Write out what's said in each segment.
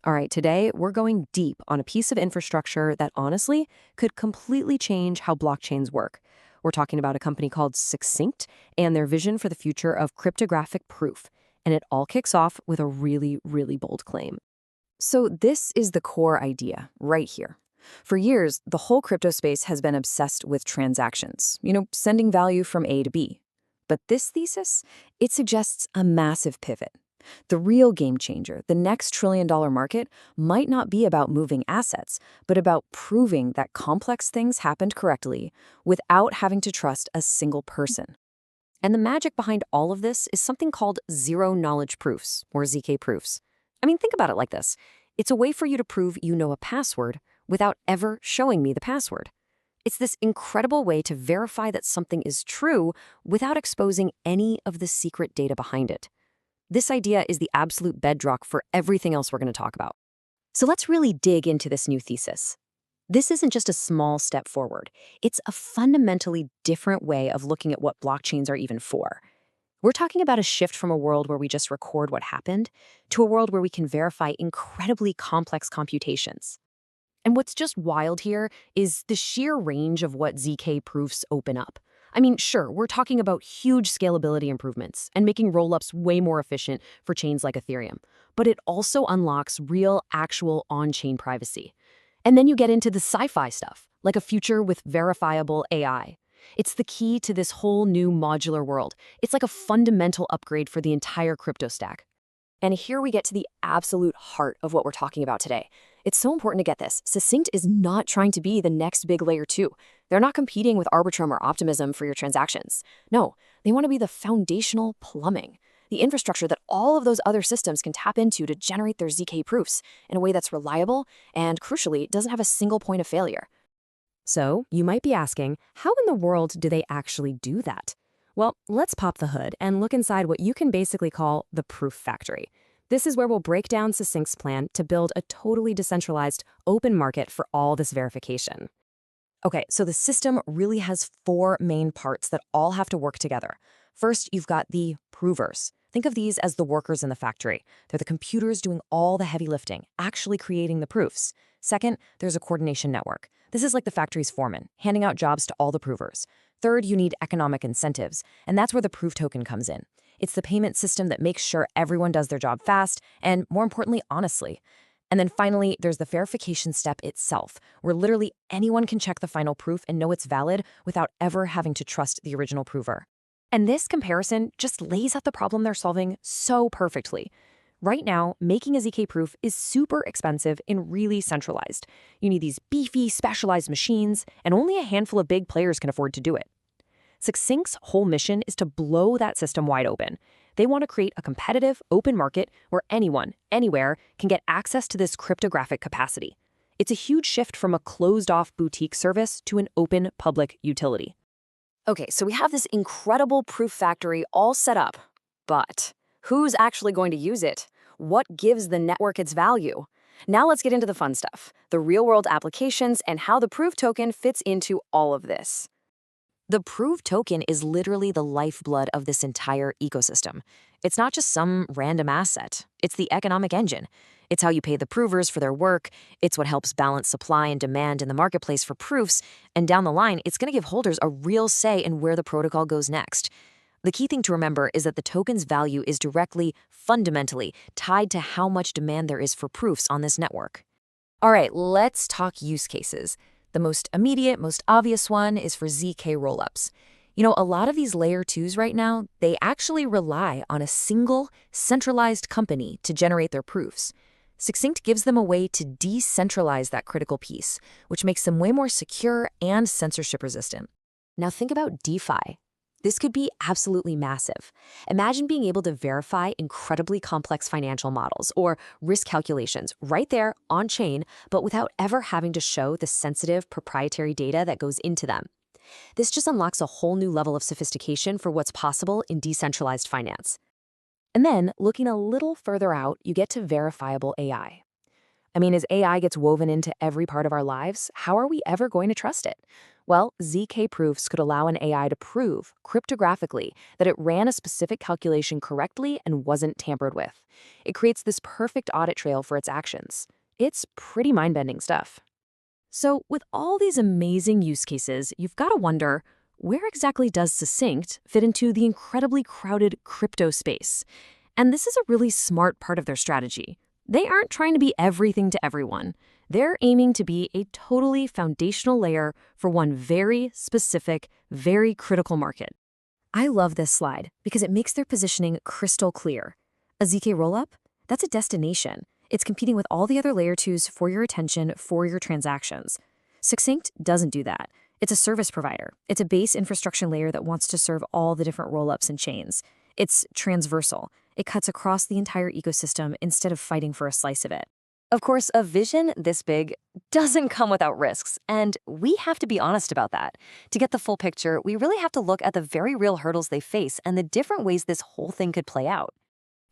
All right, today we're going deep on a piece of infrastructure that honestly could completely change how blockchains work. We're talking about a company called Succinct and their vision for the future of cryptographic proof. And it all kicks off with a really, really bold claim. So, this is the core idea right here. For years, the whole crypto space has been obsessed with transactions, sending value from A to B. But this thesis, it suggests a massive pivot. The real game changer, the next trillion-dollar market, might not be about moving assets, but about proving that complex things happened correctly without having to trust a single person. And the magic behind all of this is something called zero-knowledge proofs, or ZK proofs. I mean, think about it like this. It's a way for you to prove you know a password without ever showing me the password. It's this incredible way to verify that something is true without exposing any of the secret data behind it. This idea is the absolute bedrock for everything else we're going to talk about. So let's really dig into this new thesis. This isn't just a small step forward. It's a fundamentally different way of looking at what blockchains are even for. We're talking about a shift from a world where we just record what happened to a world where we can verify incredibly complex computations. And what's just wild here is the sheer range of what ZK proofs open up. I mean, sure, we're talking about huge scalability improvements and making rollups way more efficient for chains like Ethereum. But it also unlocks real, actual on-chain privacy. And then you get into the sci-fi stuff, like a future with verifiable AI. It's the key to this whole new modular world. It's like a fundamental upgrade for the entire crypto stack. And here we get to the absolute heart of what we're talking about today. It's so important to get this. Succinct is not trying to be the next big layer 2. They're not competing with Arbitrum or Optimism for your transactions. No, they want to be the foundational plumbing, the infrastructure that all of those other systems can tap into to generate their ZK proofs in a way that's reliable and, crucially, doesn't have a single point of failure. So, you might be asking, how in the world do they actually do that? Well, let's pop the hood and look inside what you can basically call the proof factory. This is where we'll break down Succinct's plan to build a totally decentralized, open market for all this verification. Okay, so the system really has 4 main parts that all have to work together. First, you've got the provers. Think of these as the workers in the factory. They're the computers doing all the heavy lifting, actually creating the proofs. Second, there's a coordination network. This is like the factory's foreman, handing out jobs to all the provers. Third, you need economic incentives, and that's where the proof token comes in. It's the payment system that makes sure everyone does their job fast and, more importantly, honestly. And then finally, there's the verification step itself, where literally anyone can check the final proof and know it's valid without ever having to trust the original prover. And this comparison just lays out the problem they're solving so perfectly. Right now, making a ZK proof is super expensive and really centralized. You need these beefy, specialized machines, and only a handful of big players can afford to do it. Succinct's whole mission is to blow that system wide open. They want to create a competitive, open market where anyone, anywhere, can get access to this cryptographic capacity. It's a huge shift from a closed-off boutique service to an open public utility. Okay, so we have this incredible proof factory all set up, but who's actually going to use it? What gives the network its value? Now let's get into the fun stuff, the real-world applications and how the proof token fits into all of this. The proof token is literally the lifeblood of this entire ecosystem. It's not just some random asset. It's the economic engine. It's how you pay the provers for their work. It's what helps balance supply and demand in the marketplace for proofs. And down the line, it's going to give holders a real say in where the protocol goes next. The key thing to remember is that the token's value is directly, fundamentally, tied to how much demand there is for proofs on this network. All right, let's talk use cases. The most immediate, most obvious one is for ZK rollups. A lot of these layer 2s right now, they actually rely on a single, centralized company to generate their proofs. Succinct gives them a way to decentralize that critical piece, which makes them way more secure and censorship resistant. Now think about DeFi. This could be absolutely massive. Imagine being able to verify incredibly complex financial models or risk calculations right there on chain, but without ever having to show the sensitive proprietary data that goes into them. This just unlocks a whole new level of sophistication for what's possible in decentralized finance. And then, looking a little further out, you get to verifiable AI. I mean, as AI gets woven into every part of our lives, how are we ever going to trust it? Well, ZK proofs could allow an AI to prove, cryptographically, that it ran a specific calculation correctly and wasn't tampered with. It creates this perfect audit trail for its actions. It's pretty mind-bending stuff. So, with all these amazing use cases, you've got to wonder, where exactly does Succinct fit into the incredibly crowded crypto space? And this is a really smart part of their strategy. They aren't trying to be everything to everyone. They're aiming to be a totally foundational layer for one very specific, very critical market. I love this slide because it makes their positioning crystal clear. A ZK rollup? That's a destination. It's competing with all the other layer 2s for your attention, for your transactions. Succinct doesn't do that. It's a service provider. It's a base infrastructure layer that wants to serve all the different rollups and chains. It's transversal. It cuts across the entire ecosystem instead of fighting for a slice of it. Of course, a vision this big doesn't come without risks, and we have to be honest about that. To get the full picture, we really have to look at the very real hurdles they face and the different ways this whole thing could play out.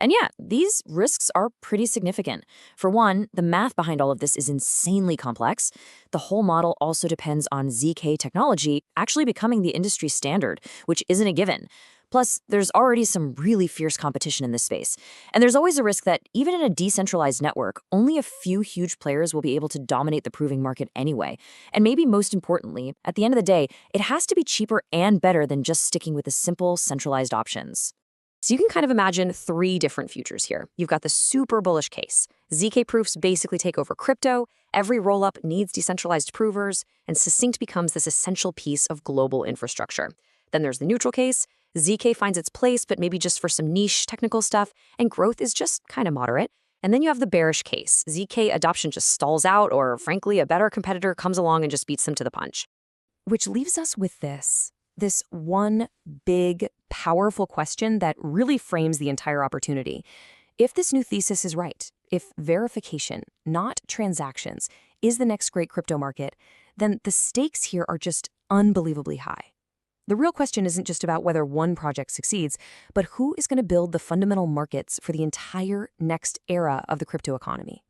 And yeah, these risks are pretty significant. For one, the math behind all of this is insanely complex. The whole model also depends on ZK technology actually becoming the industry standard, which isn't a given. Plus, there's already some really fierce competition in this space. And there's always a risk that even in a decentralized network, only a few huge players will be able to dominate the proving market anyway. And maybe most importantly, at the end of the day, it has to be cheaper and better than just sticking with the simple, centralized options. So you can kind of imagine 3 different futures here. You've got the super bullish case. ZK proofs basically take over crypto, every rollup needs decentralized provers, and Succinct becomes this essential piece of global infrastructure. Then there's the neutral case. ZK finds its place, but maybe just for some niche technical stuff, and growth is just kind of moderate. And then you have the bearish case. ZK adoption just stalls out, or frankly, a better competitor comes along and just beats them to the punch. Which leaves us with this one big, powerful question that really frames the entire opportunity. If this new thesis is right, if verification, not transactions, is the next great crypto market, then the stakes here are just unbelievably high. The real question isn't just about whether one project succeeds, but who is going to build the fundamental markets for the entire next era of the crypto economy.